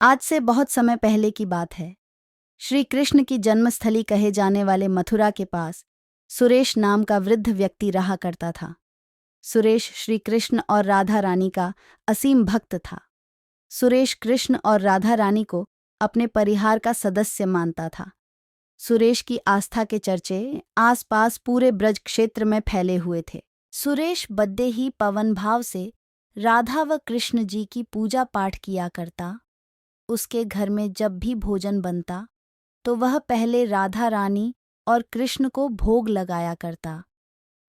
आज से बहुत समय पहले की बात है। श्री कृष्ण की जन्मस्थली कहे जाने वाले मथुरा के पास सुरेश नाम का वृद्ध व्यक्ति रहा करता था। सुरेश श्री कृष्ण और राधा रानी का असीम भक्त था। सुरेश कृष्ण और राधा रानी को अपने परिवार का सदस्य मानता था। सुरेश की आस्था के चर्चे आसपास पूरे ब्रज क्षेत्र में फैले हुए थे। सुरेश बड्डे ही पवन भाव से राधा व कृष्ण जी की पूजा पाठ किया करता। उसके घर में जब भी भोजन बनता तो वह पहले राधा रानी और कृष्ण को भोग लगाया करता,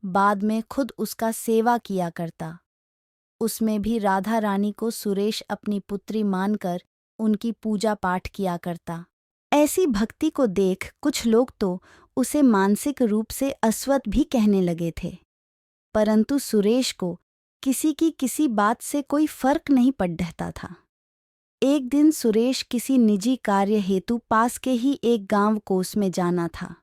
बाद में खुद उसका सेवा किया करता। उसमें भी राधा रानी को सुरेश अपनी पुत्री मानकर उनकी पूजा पाठ किया करता। ऐसी भक्ति को देख कुछ लोग तो उसे मानसिक रूप से अस्वस्थ भी कहने लगे थे, परंतु सुरेश को किसी की किसी बात से कोई फर्क नहीं पड़ता था। एक दिन सुरेश किसी निजी कार्य हेतु पास के ही एक गांव कोस में जाना था।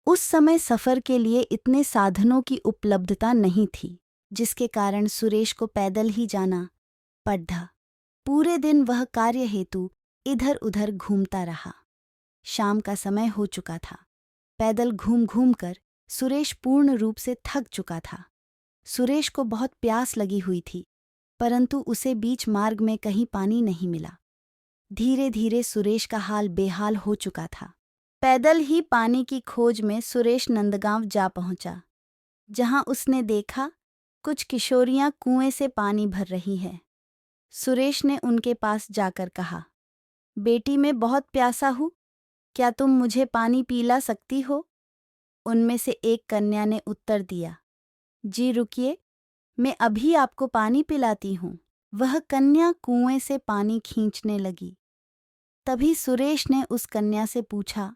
उस समय सफर के लिए इतने साधनों की उपलब्धता नहीं थी, जिसके कारण सुरेश को पैदल ही जाना पड़ा। पूरे दिन वह कार्य हेतु इधर उधर घूमता रहा। शाम का समय हो चुका था। पैदल घूम घूम कर सुरेश पूर्ण रूप से थक चुका था। सुरेश को बहुत प्यास लगी हुई थी, परंतु उसे बीच मार्ग में कहीं पानी नहीं मिला। धीरे धीरे सुरेश का हाल बेहाल हो चुका था। पैदल ही पानी की खोज में सुरेश नंदगांव जा पहुंचा, जहां उसने देखा कुछ किशोरियां कुएं से पानी भर रही हैं। सुरेश ने उनके पास जाकर कहा, बेटी मैं बहुत प्यासा हूँ, क्या तुम मुझे पानी पिला सकती हो? उनमें से एक कन्या ने उत्तर दिया, जी रुकिए, मैं अभी आपको पानी पिलाती हूँ। वह कन्या कुएं से पानी खींचने लगी। तभी सुरेश ने उस कन्या से पूछा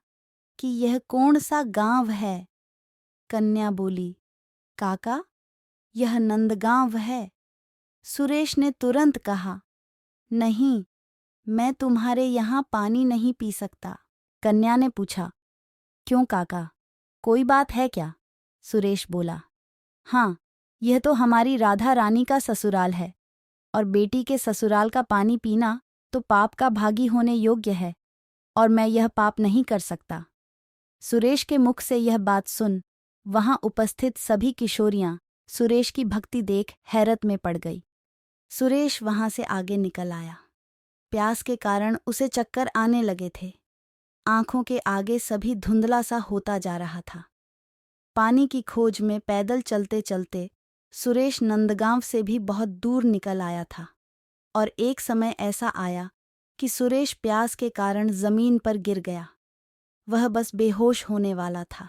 कि यह कौन सा गांव है? कन्या बोली, काका, यह नंदगांव है। सुरेश ने तुरंत कहा, नहीं, मैं तुम्हारे यहाँ पानी नहीं पी सकता। कन्या ने पूछा, क्यों काका, कोई बात है क्या? सुरेश बोला, हाँ, यह तो हमारी राधा रानी का ससुराल है, और बेटी के ससुराल का पानी पीना तो पाप का भागी होने योग्य है, और मैं यह पाप नहीं कर सकता। सुरेश के मुख से यह बात सुन वहां उपस्थित सभी किशोरियां सुरेश की भक्ति देख हैरत में पड़ गई। सुरेश वहां से आगे निकल आया। प्यास के कारण उसे चक्कर आने लगे थे। आंखों के आगे सभी धुंधला सा होता जा रहा था। पानी की खोज में पैदल चलते चलते सुरेश नंदगांव से भी बहुत दूर निकल आया था, और एक समय ऐसा आया कि सुरेश प्यास के कारण जमीन पर गिर गया। वह बस बेहोश होने वाला था,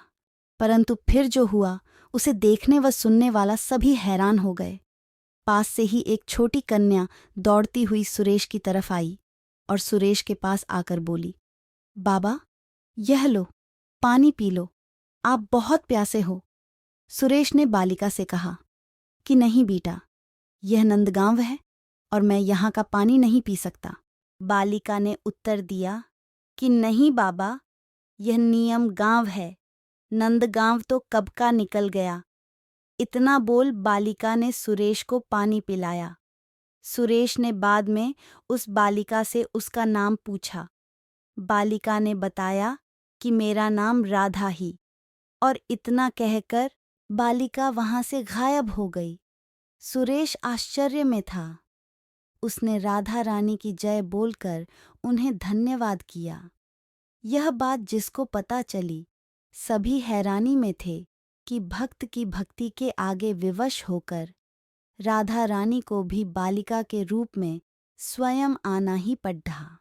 परंतु फिर जो हुआ उसे देखने व सुनने वाला सभी हैरान हो गए। पास से ही एक छोटी कन्या दौड़ती हुई सुरेश की तरफ आई और सुरेश के पास आकर बोली, बाबा, यह लो, पानी पी लो, आप बहुत प्यासे हो। सुरेश ने बालिका से कहा कि नहीं बेटा, यह नंदगांव है और मैं यहाँ का पानी नहीं पी सकता। बालिका ने उत्तर दिया कि नहीं बाबा, यह नियम गांव है, नंदगांव तो कब का निकल गया। इतना बोल बालिका ने सुरेश को पानी पिलाया। सुरेश ने बाद में उस बालिका से उसका नाम पूछा। बालिका ने बताया कि मेरा नाम राधा ही, और इतना कहकर बालिका वहां से गायब हो गई। सुरेश आश्चर्य में था। उसने राधा रानी की जय बोलकर उन्हें धन्यवाद किया। यह बात जिसको पता चली, सभी हैरानी में थे कि भक्त की भक्ति के आगे विवश होकर राधा रानी को भी बालिका के रूप में स्वयं आना ही पड़ा।